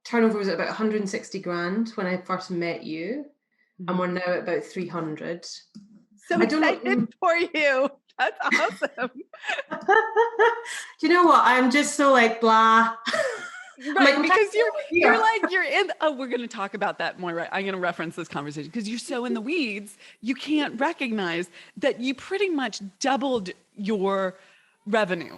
turnover was at about 160 grand when I first met you, and we're now at about 300. So I don't excited know. for you. That's awesome. Do you know what? I'm just so like blah. Right, because you're here. in, we're going to talk about that more, right? I'm going to reference this conversation because you're so in the weeds, you can't recognize that you pretty much doubled your revenue.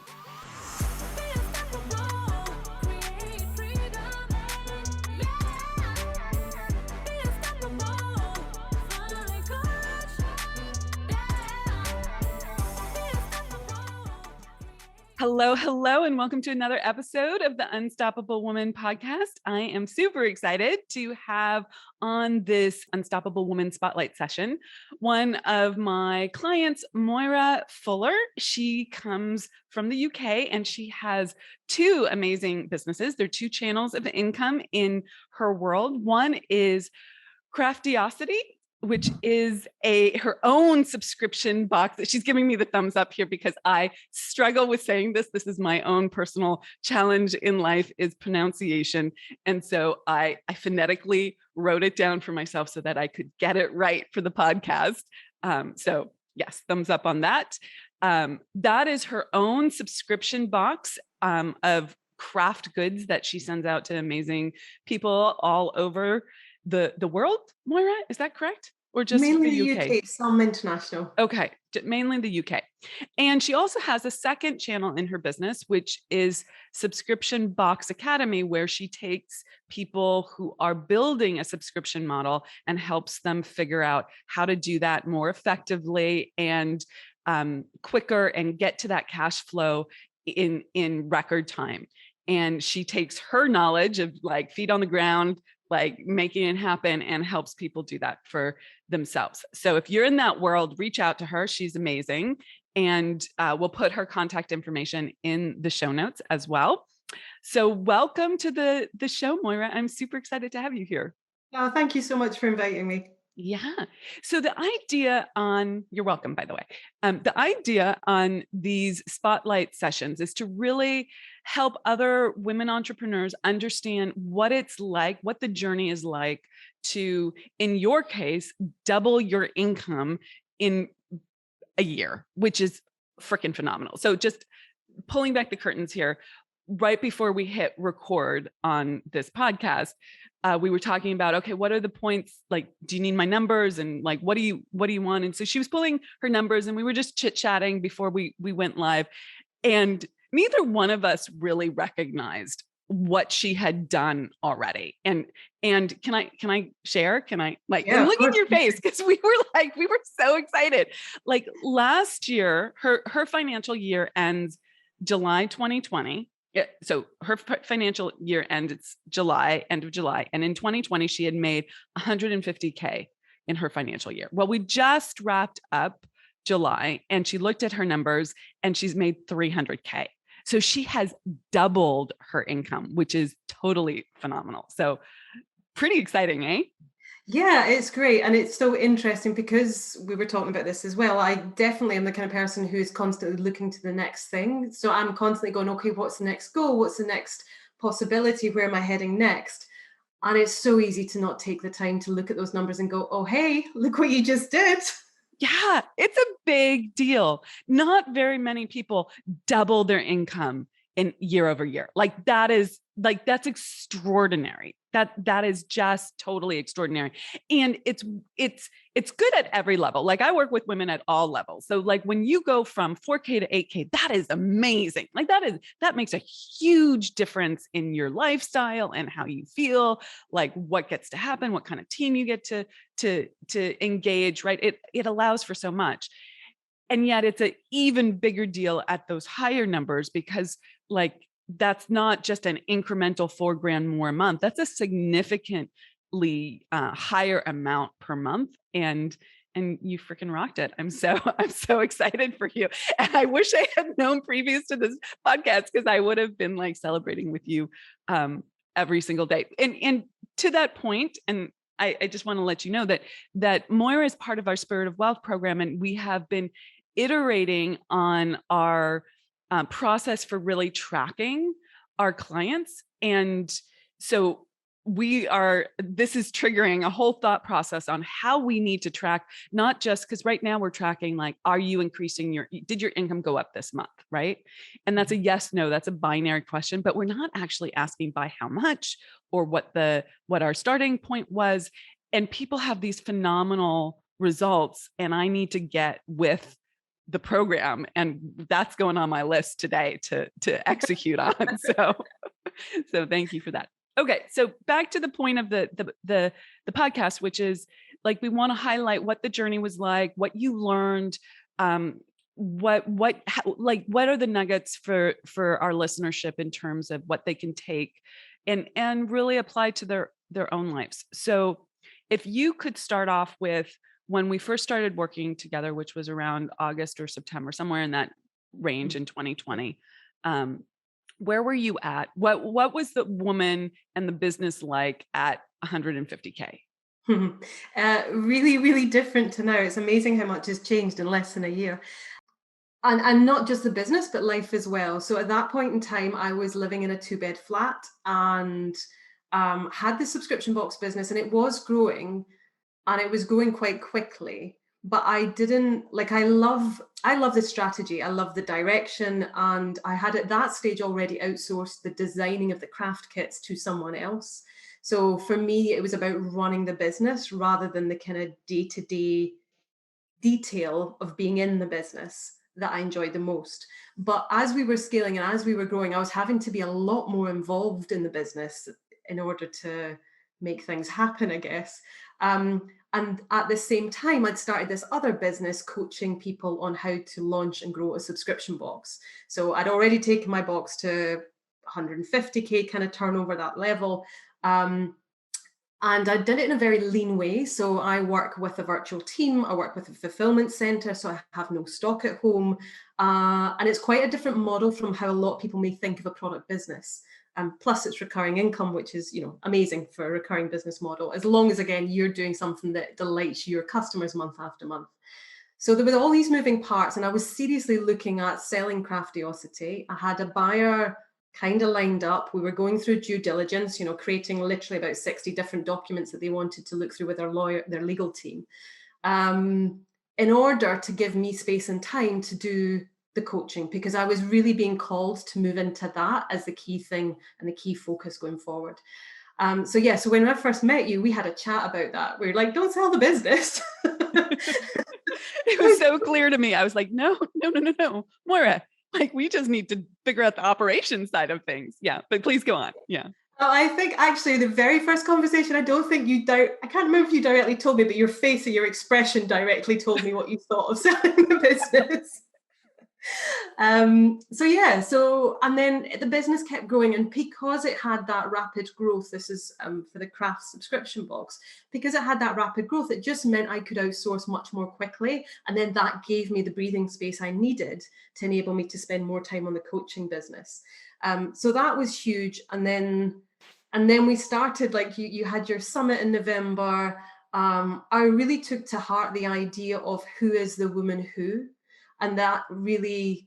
Hello, and welcome to another episode of the Unstoppable Woman podcast. I am super excited to have on this Unstoppable Woman Spotlight session one of my clients, Moira Fuller. She comes from the UK and she has two amazing businesses. There are two channels of income in her world. One is Craftiosity, which is her own subscription box. She's giving me the thumbs up here because I struggle with saying this. This is my own personal challenge in life, is pronunciation. And so I phonetically wrote it down for myself so that I could get it right for the podcast. So yes, thumbs up on that. That is her own subscription box of craft goods that she sends out to amazing people all over the world. Moira, is that correct? Or just Mainly the the UK, some international. Okay, mainly the UK. And she also has a second channel in her business, which is Subscription Box Academy, where she takes people who are building a subscription model and helps them figure out how to do that more effectively and quicker and get to that cash flow in record time. And she takes her knowledge of like feet on the ground, like making it happen, and helps people do that for themselves. So if you're in that world, reach out to her. She's amazing. And we'll put her contact information in the show notes as well. So welcome to the show, Moira. I'm super excited to have you here. Oh, thank you so much for inviting me. Yeah. So the idea you're welcome, by the way. The idea on these spotlight sessions is to really help other women entrepreneurs understand what it's like, what the journey is like to, in your case, double your income in a year, which is freaking phenomenal. So just pulling back the curtains here, right before we hit record on this podcast, we were talking about, okay, what are the points? Like, do you need my numbers? And like, what do you want? And so she was pulling her numbers and we were just chit chatting before we went live. And neither one of us really recognized what she had done already. And can I share? Can I Yeah, look at your face? Because we were so excited. Like last year, her financial year ends July 2020. So her financial year ends, it's end of July. And in 2020, she had made 150K in her financial year. Well, we just wrapped up July and she looked at her numbers and she's made 300K. So she has doubled her income, which is totally phenomenal. So pretty exciting, eh? Yeah, it's great. And it's so interesting because we were talking about this as well. I definitely am the kind of person who's constantly looking to the next thing. So I'm constantly going, okay, what's the next goal? What's the next possibility? Where am I heading next? And it's so easy to not take the time to look at those numbers and go, oh, hey, look what you just did. Yeah, it's a big deal. Not very many people double their income in year over year. That's extraordinary. That is just totally extraordinary. And it's good at every level. Like I work with women at all levels. So like when you go from 4K to 8K, that is amazing. Like that makes a huge difference in your lifestyle and how you feel, like what gets to happen, what kind of team you get to engage, right? It allows for so much. And yet it's an even bigger deal at those higher numbers because like that's not just an incremental $4,000 more a month. That's a significantly higher amount per month. And you freaking rocked it. I'm so excited for you. And I wish I had known previous to this podcast because I would have been like celebrating with you every single day. And to that point, and I just want to let you know that Moira is part of our Spirit of Wealth program, and we have been iterating on our process for really tracking our clients. And so this is triggering a whole thought process on how we need to track, not just because right now we're tracking like, are you increasing did your income go up this month? Right. And that's a yes, no, that's a binary question, but we're not actually asking by how much or what our starting point was. And people have these phenomenal results, and I need to get with the program, and that's going on my list today to execute on. So thank you for that. Okay, so back to the point of the podcast, which is like we want to highlight what the journey was like, what you learned, what are the nuggets for our listenership in terms of what they can take and really apply to their own lives. So if you could start off with when we first started working together, which was around August or September, somewhere in that range in 2020. Where were you at? What was the woman and the business like at 150K? Really, really different to now. It's amazing how much has changed in less than a year. And not just the business, but life as well. So at that point in time, I was living in a 2-bed flat and had the subscription box business, and it was growing, and it was growing quite quickly. But I didn't like, I love the strategy. I love the direction. And I had at that stage already outsourced the designing of the craft kits to someone else. So for me, it was about running the business rather than the kind of day-to-day detail of being in the business that I enjoyed the most. But as we were scaling and as we were growing, I was having to be a lot more involved in the business in order to make things happen, I guess. And at the same time, I'd started this other business coaching people on how to launch and grow a subscription box. So I'd already taken my box to 150K kind of turnover, that level. And I did it in a very lean way. So I work with a virtual team. I work with a fulfillment center. So I have no stock at home. And it's quite a different model from how a lot of people may think of a product business. Plus it's recurring income, which is, amazing for a recurring business model, as long as, again, you're doing something that delights your customers month after month. So there were all these moving parts, and I was seriously looking at selling Craftiosity. I had a buyer kind of lined up. We were going through due diligence, creating literally about 60 different documents that they wanted to look through with their legal team, in order to give me space and time to do the coaching, because I was really being called to move into that as the key thing and the key focus going forward. So when I first met you, we had a chat about that. We were like, don't sell the business. It was so clear to me. I was like, no, Moira, like we just need to figure out the operations side of things. Yeah, but please go on. Yeah. Well, I think actually the very first conversation, I can't remember if you directly told me, but your face or your expression directly told me what you thought of selling the business. And then the business kept growing, and because it had that rapid growth, this is for the craft subscription box, because it had that rapid growth, it just meant I could outsource much more quickly, and then that gave me the breathing space I needed to enable me to spend more time on the coaching business. So that was huge. And then we started, like you had your summit in November. I really took to heart the idea of who is the woman who. And that really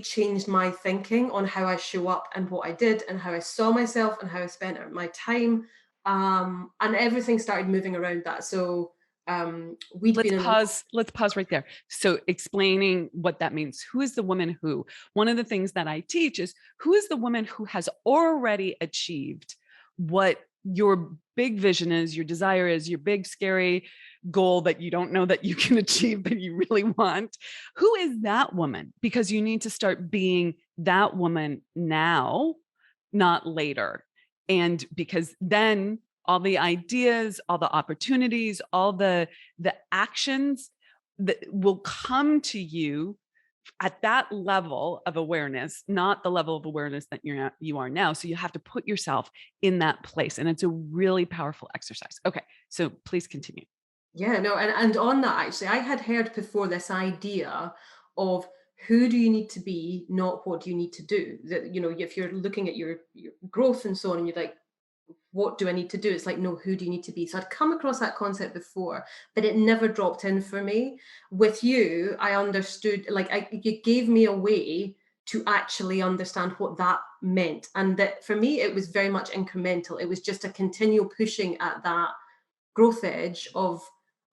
changed my thinking on how I show up and what I did and how I saw myself and how I spent my time. And everything started moving around that. So let's pause right there. So explaining what that means. Who is the woman who? One of the things that I teach is who is the woman who has already achieved what your big vision is, your desire is, your big scary goal that you don't know that you can achieve, but you really want. Who is that woman? Because you need to start being that woman now, not later. And because then all the ideas, all the opportunities, all the actions that will come to you at that level of awareness, not the level of awareness that you are now. So you have to put yourself in that place. And it's a really powerful exercise. Okay, so please continue. Yeah, no, and on that, actually, I had heard before this idea of who do you need to be, not what do you need to do. That, if you're looking at your growth and so on, and you're like, what do I need to do? It's like, no, who do you need to be? So I'd come across that concept before, but it never dropped in for me. With you, I understood, like, you gave me a way to actually understand what that meant. And that for me, it was very much incremental. It was just a continual pushing at that growth edge of,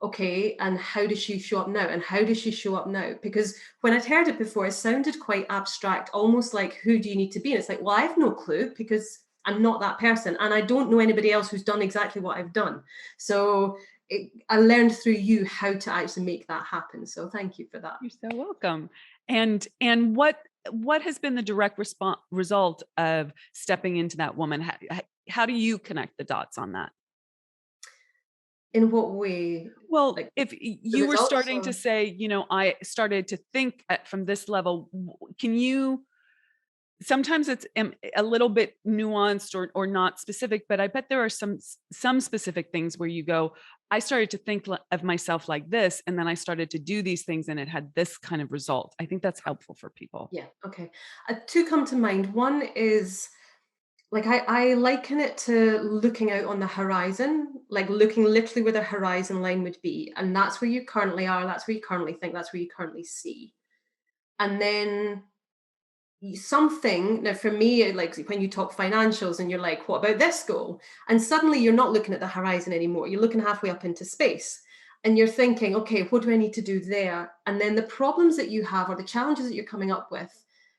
okay, and how does she show up now? And how does she show up now? Because when I'd heard it before, it sounded quite abstract, almost like, who do you need to be? And it's like, well, I have no clue because I'm not that person. And I don't know anybody else who's done exactly what I've done. So I learned through you how to actually make that happen. So thank you for that. You're so welcome. And what has been the direct result of stepping into that woman? How do you connect the dots on that? In what way? Well, Like if the you were results starting to or? say, I started to think from this level, can you, sometimes it's a little bit nuanced or not specific, but I bet there are some specific things where you go, I started to think of myself like this, and then I started to do these things and it had this kind of result. I think that's helpful for people. Yeah, okay. Two come to mind. One is, like, I liken it to looking out on the horizon, like looking literally where the horizon line would be. And that's where you currently are, that's where you currently think, that's where you currently see. And then something, now for me, like when you talk financials and you're like, what about this goal? And suddenly you're not looking at the horizon anymore. You're looking halfway up into space. And you're thinking, okay, what do I need to do there? And then the problems that you have or the challenges that you're coming up with,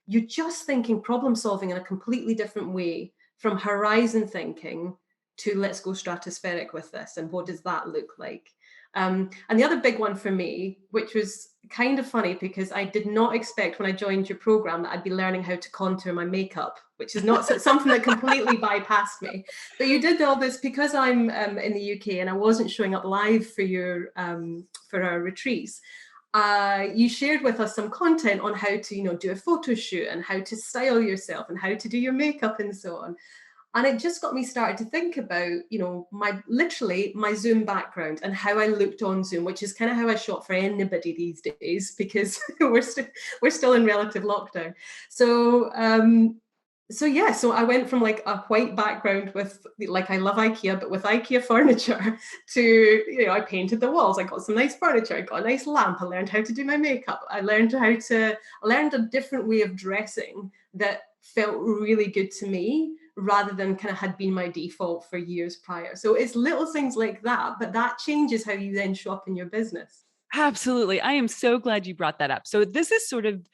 you're just thinking problem solving in a completely different way from horizon thinking to let's go stratospheric with this. And what does that look like? And the other big one for me, which was kind of funny because I did not expect when I joined your program that I'd be learning how to contour my makeup, which is not something that completely bypassed me. But you did all this because I'm in the UK and I wasn't showing up live for your for our retreats. You shared with us some content on how to, do a photo shoot and how to style yourself and how to do your makeup and so on. And it just got me started to think about, my Zoom background and how I looked on Zoom, which is kind of how I shop for anybody these days because we're still in relative lockdown. So so I went from like a white background with, like, I love IKEA, but with IKEA furniture to, I painted the walls. I got some nice furniture. I got a nice lamp. I learned how to do my makeup. I learned a different way of dressing that felt really good to me rather than kind of had been my default for years prior. So it's little things like that, but that changes how you then show up in your business. Absolutely. I am so glad you brought that up. So this is sort of,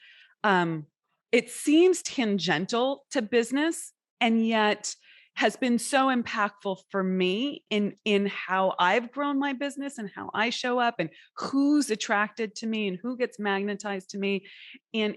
it seems tangential to business and yet has been so impactful for me in how I've grown my business and how I show up and who's attracted to me and who gets magnetized to me. And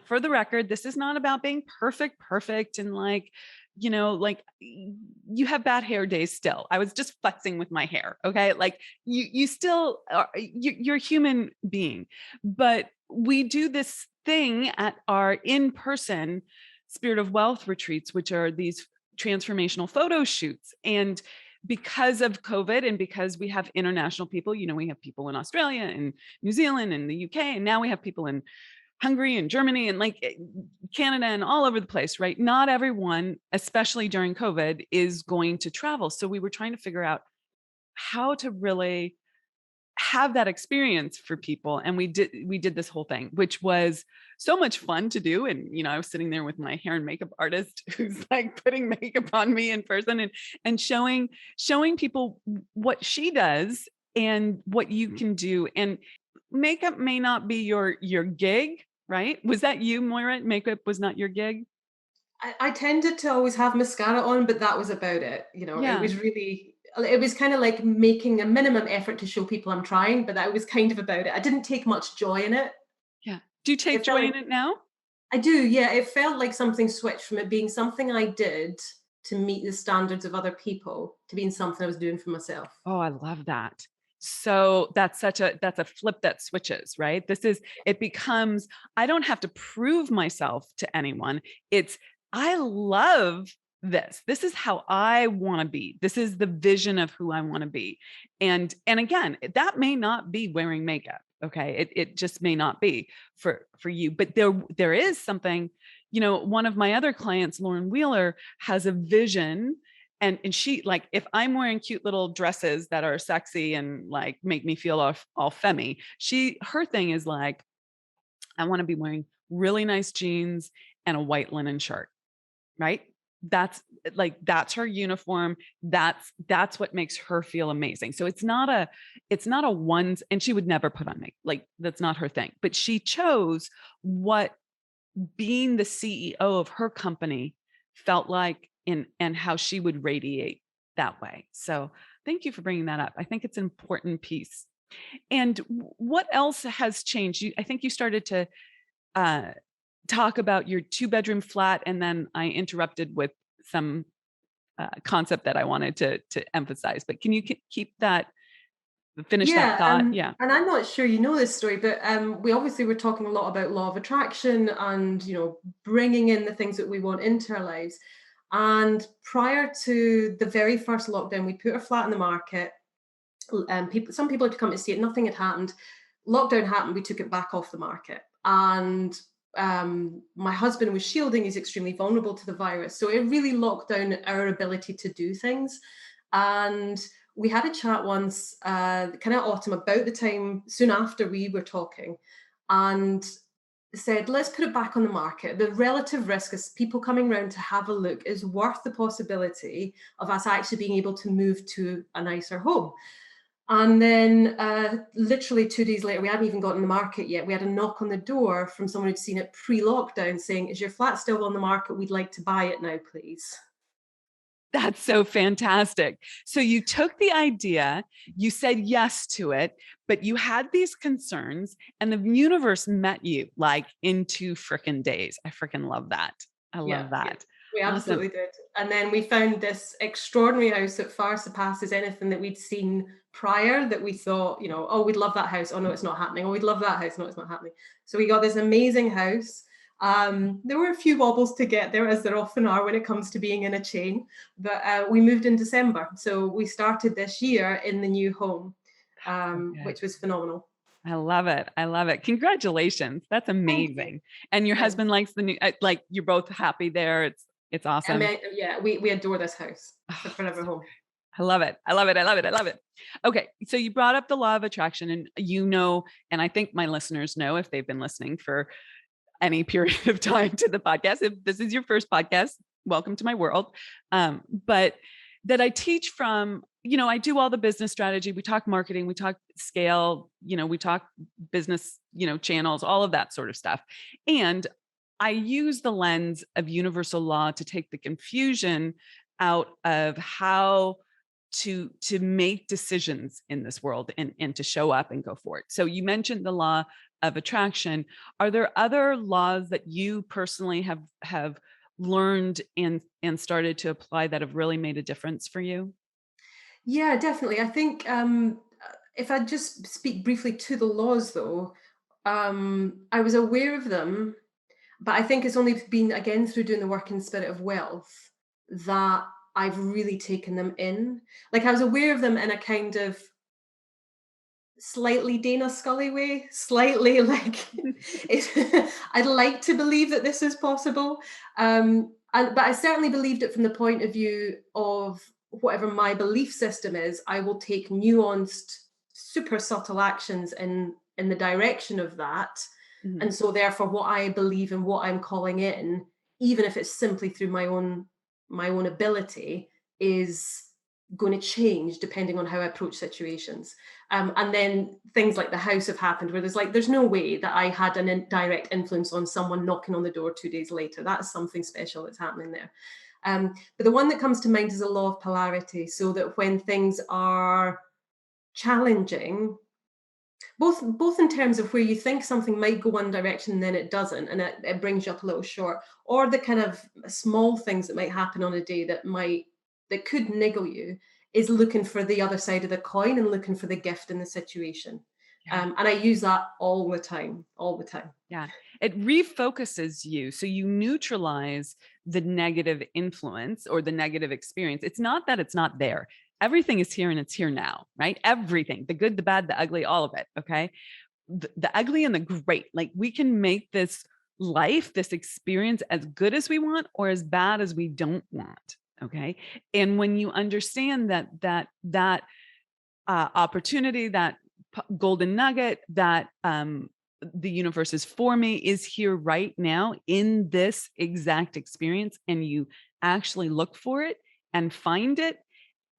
for the record, this is not about being perfect and like, like you have bad hair days still. I was just flexing with my hair. Okay. Like you still are, you're a human being, but we do this thing at our in-person Spirit of Wealth retreats, which are these transformational photo shoots. And because of COVID and because we have international people, we have people in Australia and New Zealand and the UK, and now we have people in Hungary and Germany and like Canada and all over the place, right? Not everyone, especially during COVID, is going to travel. So we were trying to figure out how to really have that experience for people. And we did this whole thing, which was so much fun to do. And, I was sitting there with my hair and makeup artist who's like putting makeup on me in person and showing people what she does and what you can do. And makeup may not be your gig, right? Was that you, Moira? Makeup was not your gig? I tended to always have mascara on, but that was about it. Yeah. It was kind of like making a minimum effort to show people I'm trying, but that was kind of about it. I didn't take much joy in it. Yeah. Do you take It felt joy like in it now? I do, yeah. It felt like something switched from it being something I did to meet the standards of other people to being something I was doing for myself. Oh, I love that. So that's a flip that switches, right? It becomes, I don't have to prove myself to anyone. It's, I love this. This is how I want to be. This is the vision of who I want to be. And again, that may not be wearing makeup. Okay. It just may not be for you, but there is something, one of my other clients, Lauren Wheeler, has a vision and she, like, if I'm wearing cute little dresses that are sexy and like make me feel all femmy, her thing is like, I want to be wearing really nice jeans, and a white linen shirt, right? That's her uniform. That's what makes her feel amazing. So it's not a ones, and she would never put on makeup. Like that's not her thing. But she chose what being the CEO of her company felt like and how she would radiate that way. So thank you for bringing that up. I think it's an important piece. And what else has changed? I think you started to uh, talk about your 2-bedroom flat, and then I interrupted with some concept that I wanted to emphasize. But can you keep that, finish that Yeah, thought? Yeah. and I'm not sure you know this story, but we obviously were talking a lot about law of attraction and bringing in the things that we want into our lives. And prior to the very first lockdown, we put our flat in the market. Some people had come to see it. Nothing had happened. Lockdown happened. We took it back off the market, and my husband was shielding. He's extremely vulnerable to the virus, so it really locked down our ability to do things. And we had a chat once, kind of autumn, about the time soon after we were talking, and said, let's put it back on the market. The relative risk is people coming around to have a look is worth the possibility of us actually being able to move to a nicer home. And then literally 2 days later, we hadn't even gotten the market yet. We had a knock on the door from someone who'd seen it pre-lockdown saying, is your flat still on the market? We'd like to buy it now, please. That's so fantastic. So you took the idea, you said yes to it, but you had these concerns, and the universe met you like in 2 freaking days. I freaking love that. I Yeah, love yeah, that. we Awesome. absolutely did. And then we found this extraordinary house that far surpasses anything that we'd seen prior, that we thought, oh, we'd love that house. Oh, no, it's not happening. Oh, we'd love that house. No, it's not happening. So we got this amazing house. There were a few wobbles to get there, as there often are when it comes to being in a chain, but we moved in December. So we started this year in the new home, Okay. which was phenomenal. I love it. I love it. Congratulations. That's Thank you. amazing. And your Thanks. husband likes the new, like you're both happy there. It's I awesome. mean, yeah, we adore this house. It's a Oh, forever home. I love it. I love it. I love it. I love it. Okay. So you brought up the law of attraction, and and I think my listeners know if they've been listening for any period of time to the podcast. If this is your first podcast, welcome to my world. But that I teach from, I do all the business strategy. We talk marketing, we talk scale, we talk business, channels, all of that sort of stuff. And I use the lens of universal law to take the confusion out of how to make decisions in this world and to show up and go forward. So you mentioned the law of attraction. Are there other laws that you personally have learned and started to apply that have really made a difference for you? Yeah, definitely. I think if I just speak briefly to the laws, though, I was aware of them, but I think it's only been again through doing the work in Spirit of Wealth that I've really taken them in. Like I was aware of them in a kind of slightly Dana Scully way, slightly like I'd like to believe that this is possible. But I certainly believed it from the point of view of whatever my belief system is, I will take nuanced, super subtle actions in the direction of that. Mhm. And so therefore what I believe and what I'm calling in, even if it's simply through my own ability, is going to change depending on how I approach situations. And then things like the house have happened where there's no way that I had an direct influence on someone knocking on the door 2 days later. That's something special that's happening there. But the one that comes to mind is the law of polarity. So that when things are challenging, both in terms of where you think something might go one direction and then it doesn't, and it brings you up a little short, or the kind of small things that might happen on a day that could niggle you, is looking for the other side of the coin and looking for the gift in the situation. Yeah. And I use that all the time, all the time. Yeah. It refocuses you. So you neutralize the negative influence or the negative experience. It's not that it's not there. Everything is here and it's here now, right? Everything, the good, the bad, the ugly, all of it. Okay. The ugly and the great. Like we can make this life, this experience as good as we want or as bad as we don't want. Okay. And when you understand that opportunity, that golden nugget, that the universe is for me, is here right now in this exact experience, and you actually look for it and find it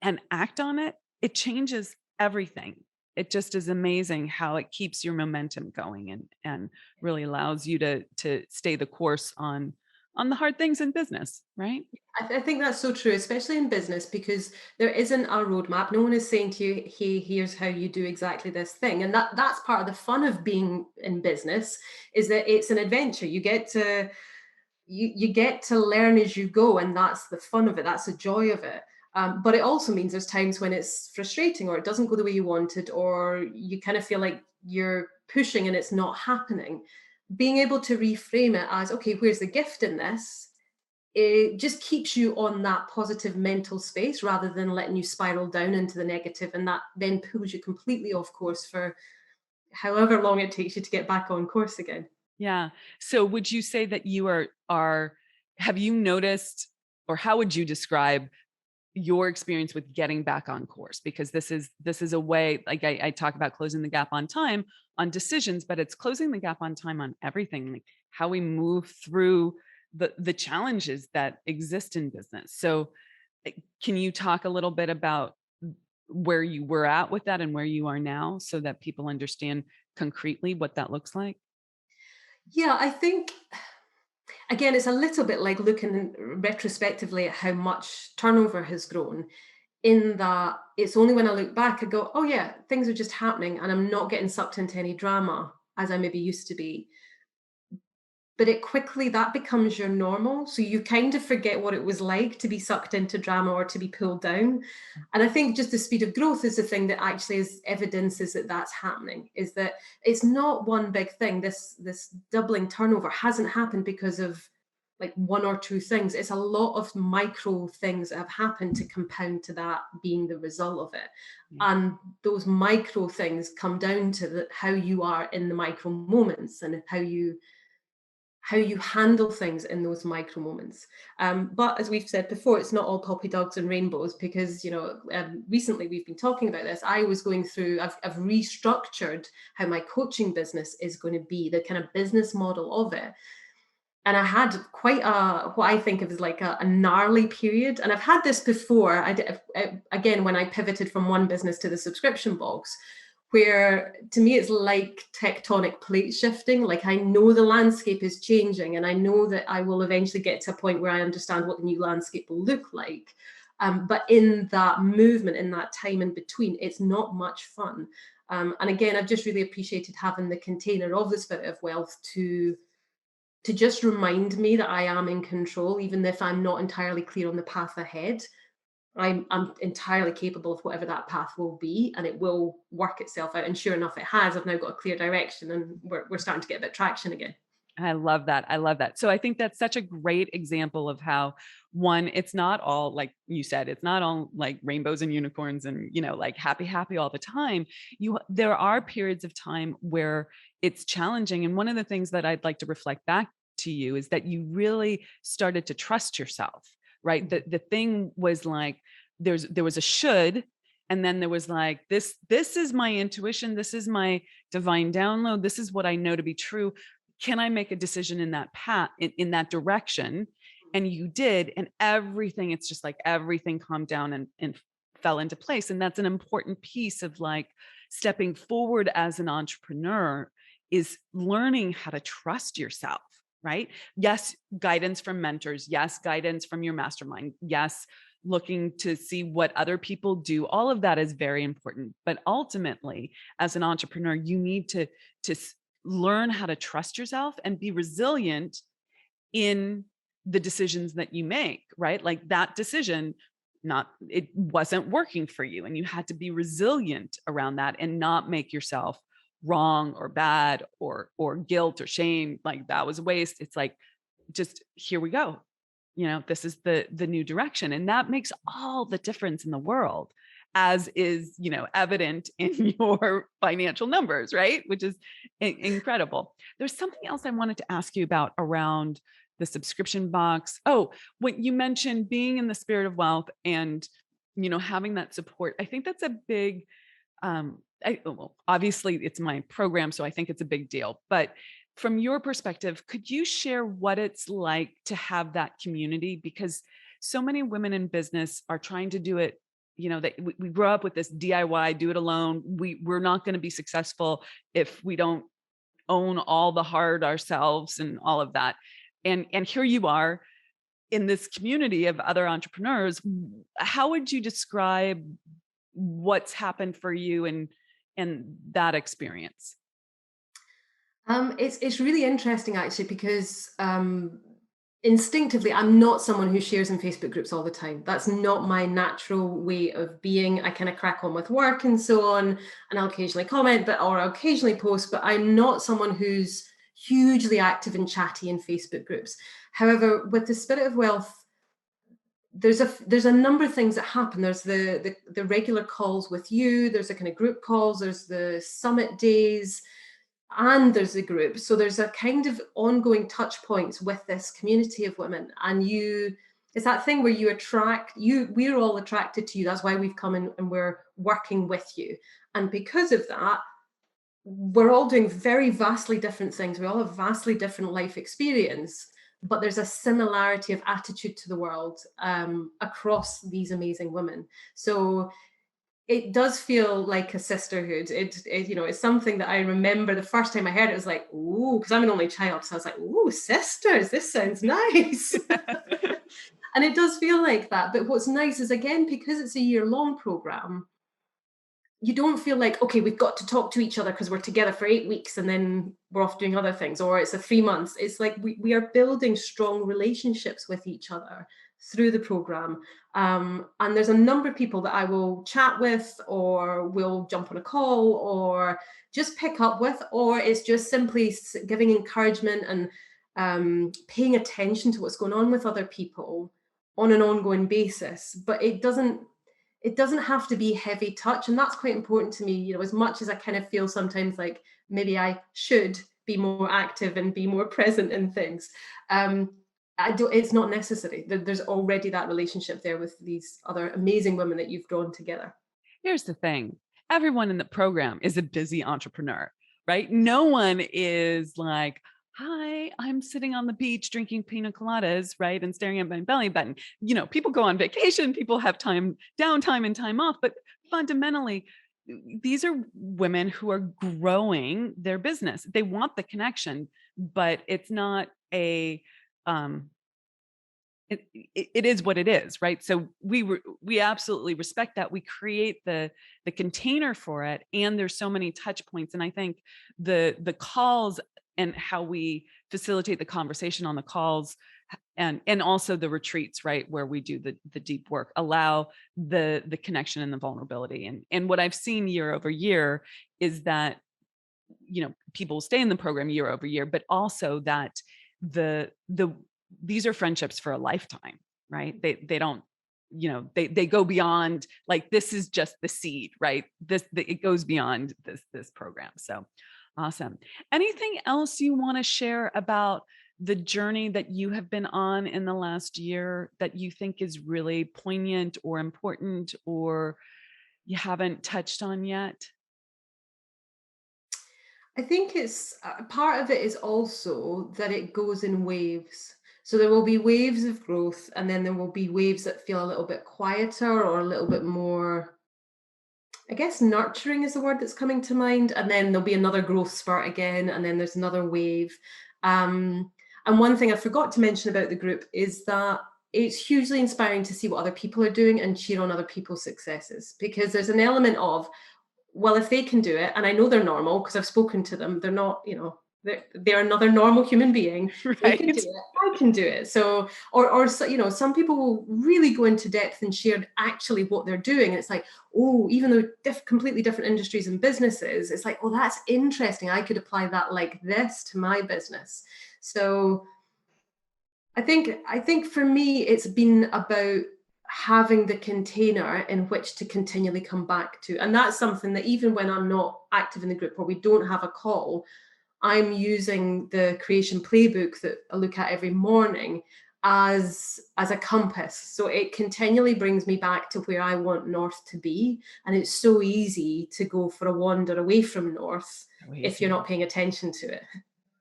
and act on it, it changes everything. It just is amazing how it keeps your momentum going, and really allows you to stay the course on the hard things in business, right? I think that's so true, especially in business, because there isn't a roadmap. No one is saying to you, "Hey, here's how you do exactly this thing," and that's part of the fun of being in business, is that it's an adventure. You get to learn as you go, and that's the fun of it. That's the joy of it. But it also means there's times when it's frustrating, or it doesn't go the way you wanted, or you kind of feel like you're pushing and it's not happening. Being able to reframe it as, okay, where's the gift in this? It just keeps you on that positive mental space rather than letting you spiral down into the negative, and that then pulls you completely off course for however long it takes you to get back on course again. Yeah. So would you say that you are have you noticed, or how would you describe your experience with getting back on course? Because this is a way, like I talk about closing the gap on time on decisions, but it's closing the gap on time on everything, like how we move through the challenges that exist in business. So can you talk a little bit about where you were at with that and where you are now, so that people understand concretely what that looks like? Yeah, I think again, it's a little bit like looking retrospectively at how much turnover has grown. In that, it's only when I look back, I go, oh, yeah, things are just happening and I'm not getting sucked into any drama as I maybe used to be. But it quickly, that becomes your normal. So you kind of forget what it was like to be sucked into drama or to be pulled down. And I think just the speed of growth is the thing that actually is evidences that that's happening. Is that it's not one big thing. This doubling turnover hasn't happened because of like one or two things. It's a lot of micro things that have happened to compound to that being the result of it. Yeah. And those micro things come down to how you are in the micro moments, and how you handle things in those micro moments. But as we've said before, it's not all poppy dogs and rainbows, because recently we've been talking about this. I was going through. I've restructured how my coaching business is going to be, the kind of business model of it. And I had quite a, what I think of as like a gnarly period. And I've had this before. Again, when I pivoted from one business to the subscription box, where to me it's like tectonic plate shifting. Like I know the landscape is changing, and I know that I will eventually get to a point where I understand what the new landscape will look like. But in that movement, in that time in between, it's not much fun. And again, I've just really appreciated having the container of the Spirit of Wealth to just remind me that I am in control, even if I'm not entirely clear on the path ahead. I'm entirely capable of whatever that path will be, and it will work itself out. And sure enough, it has. I've now got a clear direction, and we're starting to get a bit of traction again. I love that. I love that. So I think that's such a great example of how, one, it's not all, like you said, it's not all like rainbows and unicorns and, like happy all the time. There are periods of time where it's challenging. And one of the things that I'd like to reflect back to you is that you really started to trust yourself, right? The thing was like, there was a should, and then there was like, this is my intuition, this is my divine download, this is what I know to be true. Can I make a decision in that path, in that direction? And you did, and everything, it's just like everything calmed down and fell into place. And that's an important piece of like stepping forward as an entrepreneur, is learning how to trust yourself, right? Yes, guidance from mentors. Yes, guidance from your mastermind. Yes, looking to see what other people do. All of that is very important. But ultimately, as an entrepreneur, you need to learn how to trust yourself and be resilient in the decisions that you make, right? Like that decision, it wasn't working for you, and you had to be resilient around that and not make yourself wrong or bad or guilt or shame, like that was a waste. It's like, just here we go. This is the new direction. And that makes all the difference in the world, as is, evident in your financial numbers, right? Which is incredible. There's something else I wanted to ask you about around the subscription box. Oh, when you mentioned being in the Spirit of Wealth and, having that support, I think that's a big well, obviously it's my program, so I think it's a big deal. But from your perspective, could you share what it's like to have that community? Because so many women in business are trying to do it. We grow up with this DIY, do it alone. We're not going to be successful if we don't own all the hard ourselves and all of that. And here you are in this community of other entrepreneurs. How would you describe what's happened for you and that experience? It's really interesting actually because instinctively I'm not someone who shares in Facebook groups all the time. That's not my natural way of being. I kind of crack on with work and so on, and I'll occasionally comment, or I'll occasionally post, but I'm not someone who's hugely active and chatty in Facebook groups. However, with the Spirit of Wealth, there's a number of things that happen. There's the regular calls with you. There's a kind of group calls. There's the summit days, and there's a group. So there's a kind of ongoing touch points with this community of women. And it's that thing where we're all attracted to you. That's why we've come in and we're working with you. And because of that, we're all doing very vastly different things. We all have vastly different life experience, but there's a similarity of attitude to the world across these amazing women. So it does feel like a sisterhood. It's something that I remember the first time I heard it was like, ooh, because I'm an only child. So I was like, ooh, sisters, this sounds nice. And it does feel like that. But what's nice is, again, because it's a year-long program, you don't feel like, okay, we've got to talk to each other because we're together for 8 weeks and then we're off doing other things, or it's a 3 months. It's like we are building strong relationships with each other through the program. And there's a number of people that I will chat with, or will jump on a call, or just pick up with, or it's just simply giving encouragement and paying attention to what's going on with other people on an ongoing basis. But it doesn't have to be heavy touch. And that's quite important to me, as much as I kind of feel sometimes like maybe I should be more active and be more present in things. It's not necessary. There's already that relationship there with these other amazing women that you've drawn together. Here's the thing. Everyone in the program is a busy entrepreneur, right? No one is like, hi, I'm sitting on the beach drinking pina coladas, right? And staring at my belly button. People go on vacation, people have downtime and time off, but fundamentally, these are women who are growing their business. They want the connection, but it's not it is what it is, right? So we absolutely respect that. We create the container for it, and there's so many touch points. And I think the calls and how we facilitate the conversation on the calls, and also the retreats, right, where we do the deep work, allow the connection and the vulnerability. And what I've seen year over year is that people stay in the program year over year, but also that these are friendships for a lifetime, right? They don't, they go beyond, like, this is just the seed, right? It goes beyond this program. So awesome. Anything else you want to share about the journey that you have been on in the last year that you think is really poignant or important, or you haven't touched on yet? I think it's part of it is also that it goes in waves. So there will be waves of growth, and then there will be waves that feel a little bit quieter or a little bit more, I guess, nurturing is the word that's coming to mind. And then there'll be another growth spurt again, and then there's another wave. And one thing I forgot to mention about the group is that it's hugely inspiring to see what other people are doing and cheer on other people's successes, because there's an element of, well, if they can do it, and I know they're normal because I've spoken to them, they're not, they're another normal human being. Right. They can do it, I can do it. So, or some people will really go into depth and share actually what they're doing. And it's like, oh, even though completely different industries and businesses, it's like, oh, that's interesting. I could apply that like this to my business. So I think for me, it's been about having the container in which to continually come back to. And that's something that even when I'm not active in the group or we don't have a call, I'm using the creation playbook that I look at every morning as a compass. So it continually brings me back to where I want north to be. And it's so easy to go for a wander away from north if you're not paying attention to it.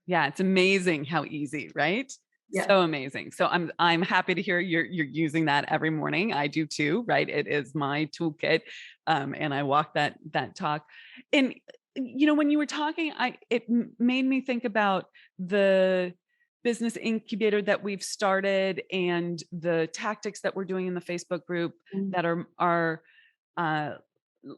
Yeah, it's amazing how easy, right? Yeah. So amazing. So I'm happy to hear you're using that every morning. I do too, right? It is my toolkit, and I walk that talk. And when you were talking, it made me think about the business incubator that we've started and the tactics that we're doing in the Facebook group that are uh,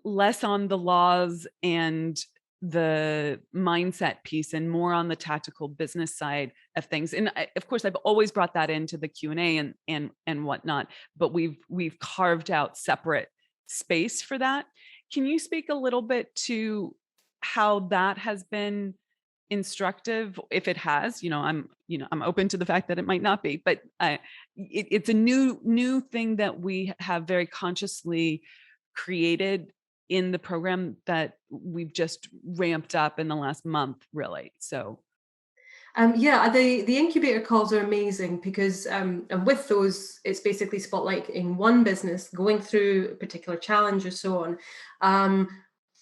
less on the laws and the mindset piece and more on the tactical business side of things. And of course, I've always brought that into the Q&A and whatnot, but we've carved out separate space for that. Can you speak a little bit to how that has been instructive, if it has? I'm open to the fact that it might not be, but it's a new thing that we have very consciously created in the program that we've just ramped up in the last month, really. So the incubator calls are amazing because and with those, it's basically spotlighting one business going through a particular challenge or so on.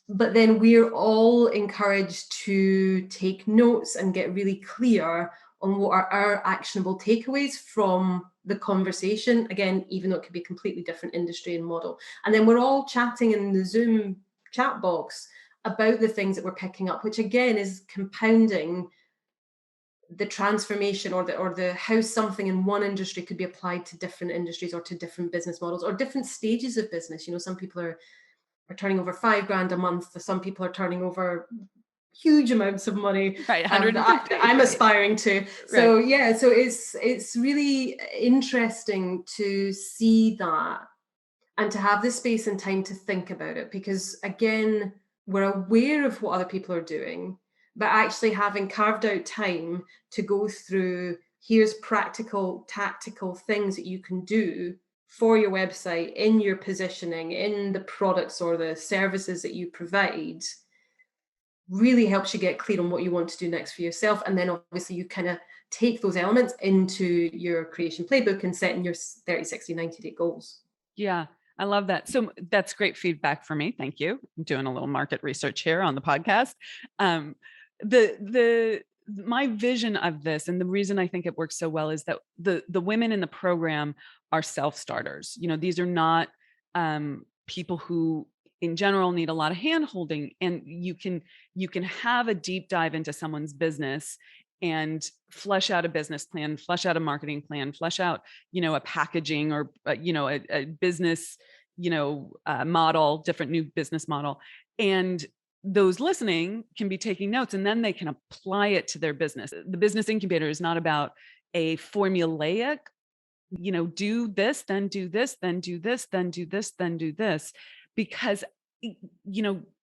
But then we're all encouraged to take notes and get really clear on what are our actionable takeaways from the conversation. Again, even though it could be a completely different industry and model. And then we're all chatting in the Zoom chat box about the things that we're picking up, which again is compounding the transformation or the how something in one industry could be applied to different industries or to different business models or different stages of business. Some people are turning over $5,000 a month. Some people are turning over huge amounts of money, right, 150. that I'm aspiring to. So Right. yeah, so it's really interesting to see that and to have the space and time to think about it, because again, we're aware of what other people are doing, but actually having carved out time to go through, here's practical, tactical things that you can do for your website, in your positioning, in the products or the services that you provide, really helps you get clear on what you want to do next for yourself. And then obviously you kind of take those elements into your creation playbook and setting your 30, 60, 90-day goals. Yeah, I love that. So that's great feedback for me. Thank you. I'm doing a little market research here on the podcast. My vision of this, and the reason I think it works so well, is that the women in the program are self-starters. These are not people who in general need a lot of hand holding, and you can have a deep dive into someone's business and flesh out a business plan, flesh out a marketing plan, flesh out, a packaging or, a business, model, different new business model. And those listening can be taking notes, and then they can apply it to their business. The business incubator is not about a formulaic, do this, then do this, then do this, then do this, then do this, because,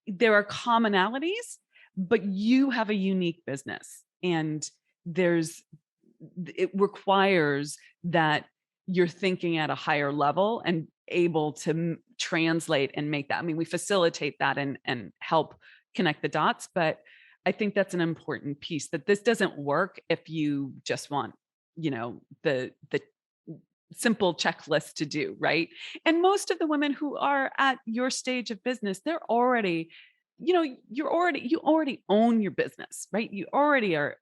there are commonalities, but you have a unique business, and it requires that you're thinking at a higher level and able to translate and make that. I mean, we facilitate that and help connect the dots, but I think that's an important piece, that this doesn't work if you just want, the simple checklist to do, right? And most of the women who are at your stage of business, they're already, you already own your business, right? You already are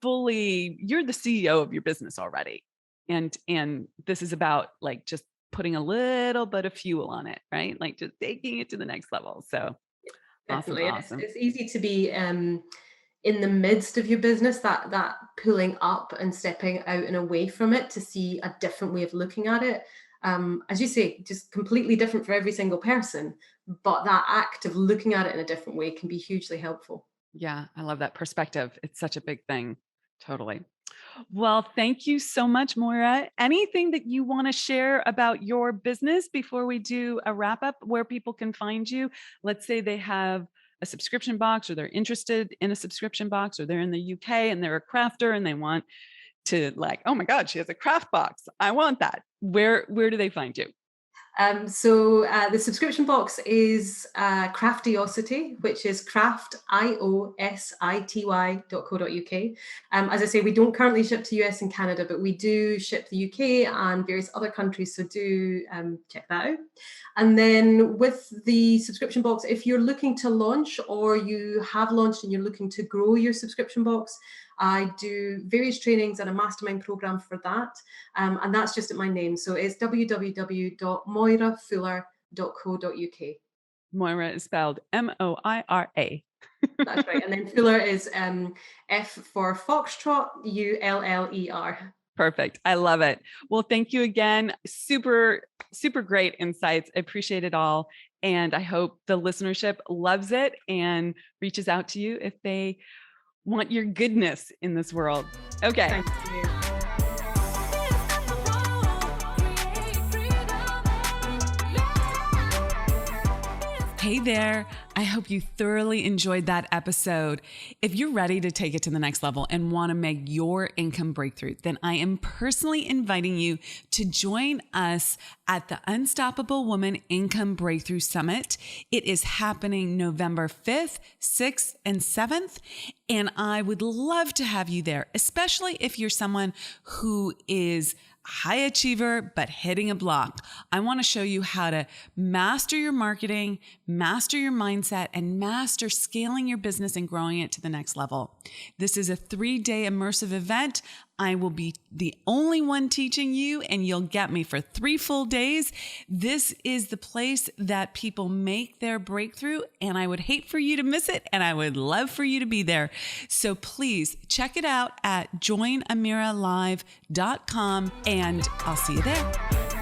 fully, you're the CEO of your business already. And this is about like just putting a little bit of fuel on it, right? Like just taking it to the next level. So Definitely. awesome. It's easy to be in the midst of your business, that pulling up and stepping out and away from it to see a different way of looking at it. As you say, just completely different for every single person, but that act of looking at it in a different way can be hugely helpful. Yeah, I love that perspective. It's such a big thing. Totally. Well, thank you so much, Moira. Anything that you want to share about your business before we do a wrap up, where people can find you? Let's say they have a subscription box, or they're interested in a subscription box, or they're in the UK and they're a crafter and they want to, like, oh my God, she has a craft box, I want that. Where do they find you? The subscription box is Craftiosity, which is craftiosity.co.uk. As I say, we don't currently ship to US and Canada, but we do ship the UK and various other countries, so do check that out. And then with the subscription box, if you're looking to launch or you have launched and you're looking to grow your subscription box, I do various trainings and a mastermind program for that. And that's just at my name. So it's www.moirafuller.co.uk. Moira is spelled Moira. That's right. And then Fuller is F for Foxtrot, Uller. Perfect. I love it. Well, thank you again. Super, super great insights. I appreciate it all. And I hope the listenership loves it and reaches out to you if they want your goodness in this world. Okay. Thank you. Hey there. I hope you thoroughly enjoyed that episode. If you're ready to take it to the next level and want to make your income breakthrough, then I am personally inviting you to join us at the Unstoppable Woman Income Breakthrough Summit. It is happening November 5th, 6th, and 7th. And I would love to have you there, especially if you're someone who is high achiever, but hitting a block. I want to show you how to master your marketing, master your mindset, and master scaling your business and growing it to the next level. This is a 3-day immersive event. I will be the only one teaching you, and you'll get me for 3 full days. This is the place that people make their breakthrough, and I would hate for you to miss it, and I would love for you to be there. So please check it out at joinamiralive.com, and I'll see you there.